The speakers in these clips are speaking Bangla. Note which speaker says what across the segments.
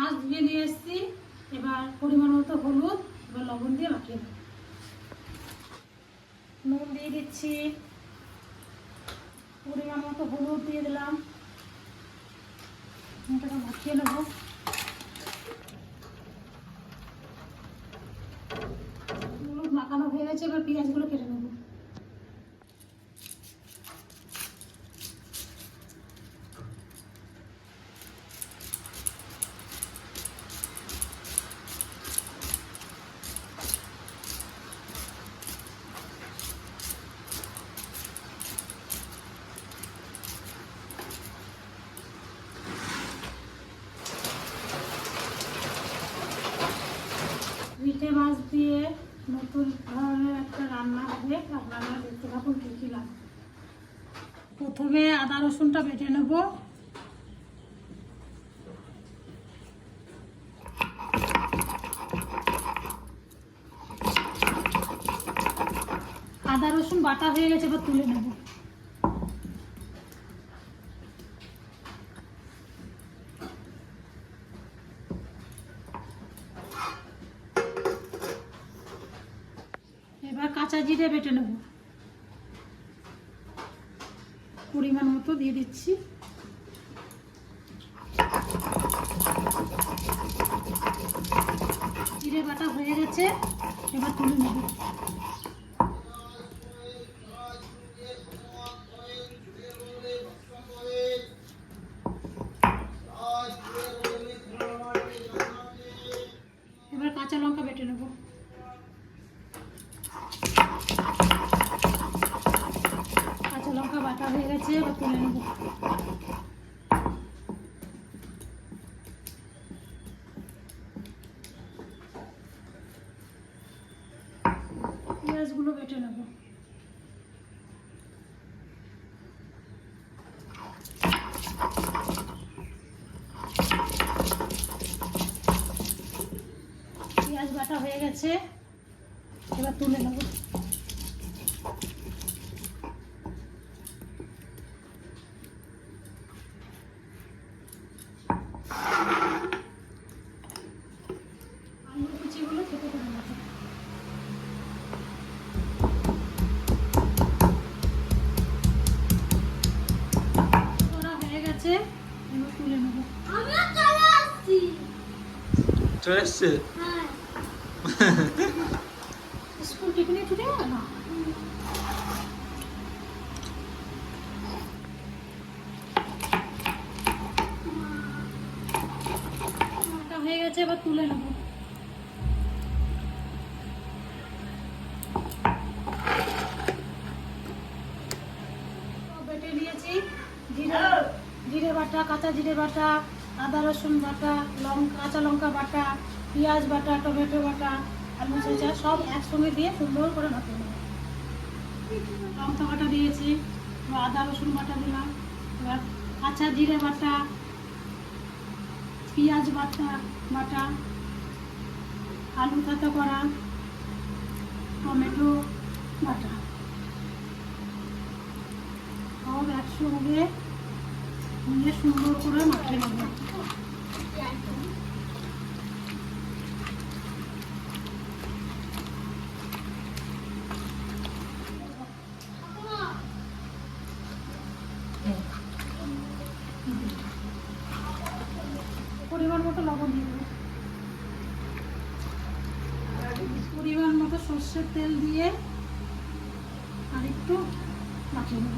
Speaker 1: মাছ ধুয়ে নিয়ে এসেছি। এবার পরিমাণ মতো হলুদ, এবার লবণ দিয়ে মাখিয়ে নেব। নুন দিয়ে দিচ্ছি, পরিমাণ মতো হলুদ দিয়ে দিলাম, এটাকে মাখিয়ে নেব। হলুদ মাখানো হয়ে গেছে, এবার পেঁয়াজগুলো কেটে নেব। মিঠে মাছ দিয়ে নতুন ধরনের একটা রান্না হবে। আপনারা দেখতে থাকুন কী কী লাগবে। প্রথমে আদা রসুনটা বেটে নেব। আদা রসুন বাটা হয়ে গেছে, এবার তুলে নেব। এবার কাঁচা জিরে বেটে নেব, পরিমাণ মতো দিয়ে দিচ্ছি। জিরে বাটা হয়ে গেছে, এবার তুলে নেব। এবার কাঁচা লঙ্কা বেটে নেব। কাঁচা লঙ্কা বাটা হয়ে গেছে, এবার তুলে নেব। পেঁয়াজগুলো বেটে নেব। পেঁয়াজ বাটা হয়ে গেছে, এবার তুলে নেব। আলু কুচিগুলো ছোটো করে নেব। হয়ে গেছে, এবার তুলে নেব।
Speaker 2: চলে এসছে
Speaker 1: স্কুল টিফিনে ছুটে গেল না। হয়ে গেছে, এবার তুলে নেব। বেটে নিয়েছি জিরে বাটা, কাঁচা জিরে বাটা, আদা রসুন বাটা, কাঁচা লঙ্কা বাটা, পেঁয়াজ বাটা, টমেটো বাটা, আলু চেঁচা সব একসঙ্গে দিয়ে সুন্দর করে মাখিয়ে নেব। লঙ্কা বাটা দিয়েছি, আদা রসুন বাটা দিলাম, এবার কাঁচা জিরে বাটা, পেঁয়াজ বাটা, আলু থেতো করা, টমেটো বাটা সব একসঙ্গে নিয়ে সুন্দর করে মাখিয়ে নেব। পরিমাণ মতো লবণ দিয়ে দেবো, পরিমাণ মতো সর্ষের তেল দিয়ে আর একটু মাখিয়ে নেব।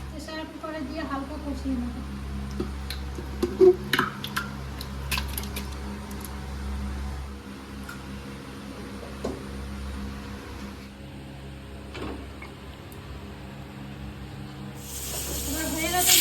Speaker 1: প্রেসার কুকারে দিয়ে হালকা কষিয়ে নেব। হয়ে গেছে,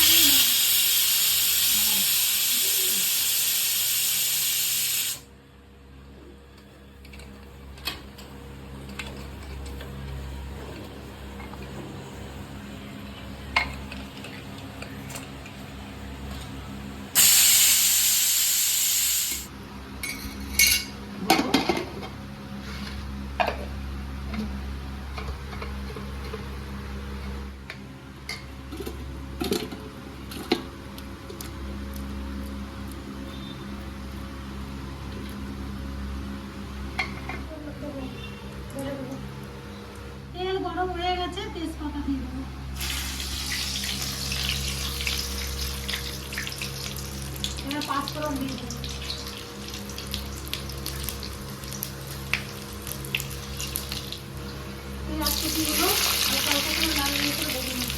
Speaker 1: ফোড়ন দিয়ে দেবো। এই কুচিগুলো হালকা হালকা করে লাল লাল করে ভেজে নেব।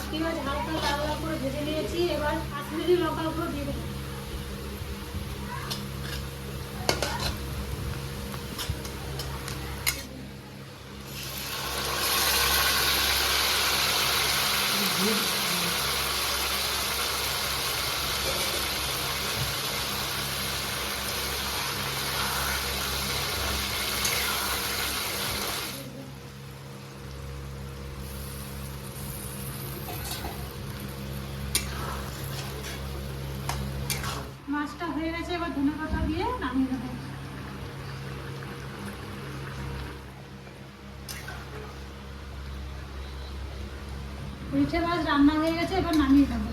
Speaker 1: পেঁয়াজ হালকা লাল লাল করে ভেজে নিয়েছি, এবার কাশ্মীরি লঙ্কার উপর দিয়ে দেবো। মাছটা হয়ে গেছে, এবার ধনে পাতা দিয়ে নামিয়ে দেবো। উইঠে মাছ রান্না হয়ে গেছে, এবার নামিয়ে দেবো।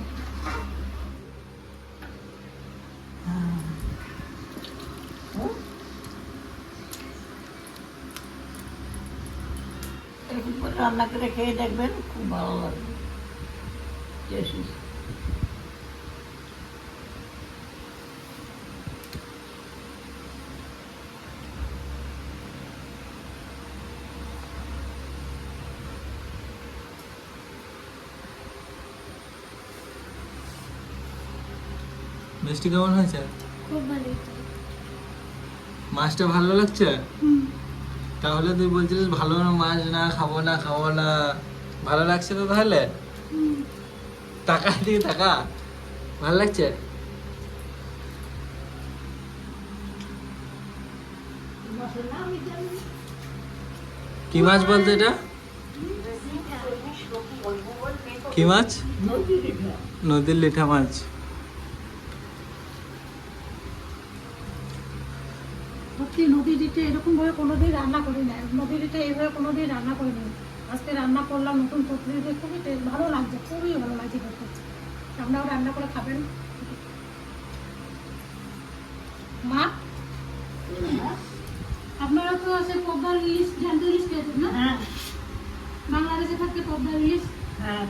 Speaker 3: এরকম করে রান্না করে খেয়ে দেখবেন, খুব ভালো লাগবে। টেস্টি।
Speaker 2: মিষ্টি কেমন হয়েছে?
Speaker 1: খুব ভালো।
Speaker 2: মাছটা ভালো লাগছে? তাহলে তুই বলছিলিস ভালো না মাছ না খাবো না খাবো না, ভালো লাগছে তো তাহলে? টাকা দিয়ে টাকা ভালো লাগছে?
Speaker 3: মশলা আমি জানি।
Speaker 2: কি মাছ বলতো এটা? কি মাছ?
Speaker 3: নদীর এটা।
Speaker 2: নদীর লিঠা মাছ।
Speaker 1: সত্যি নদীর ইটে এরকম ভাবে কোনোদিন রান্না করি না, নদীর ইটে এইভাবে কোনোদিন রান্না করিনি। আজকে রান্না করলাম নতুন পদ্ধতিতে, খুবই ভালো লাগছে, খুবই ভালো লাগছে করতে। আপনারাও রান্না করে খাবেন। মা, আপনারা তো আছে পদ্মার ইলিশ, জ্যান্ত ইলিশ খেয়েছেন না?
Speaker 3: হ্যাঁ
Speaker 1: বাংলাদেশে থাকতে পদ্মার ইলিশ
Speaker 3: হ্যাঁ,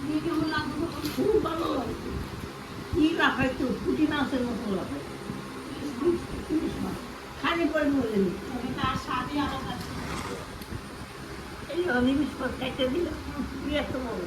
Speaker 1: দিয়ে কেমন লাগবে?
Speaker 3: খুব ভালো লাগছে। কি লাফাইতো, পুঁটি মাছের মতো লাফাই। ইলিশ মাছ খালি পরে মরে নি।
Speaker 1: তার স্বাদই আলাদা।
Speaker 3: এই ইলিশ মাছ খাইতে দিলে এত বড়।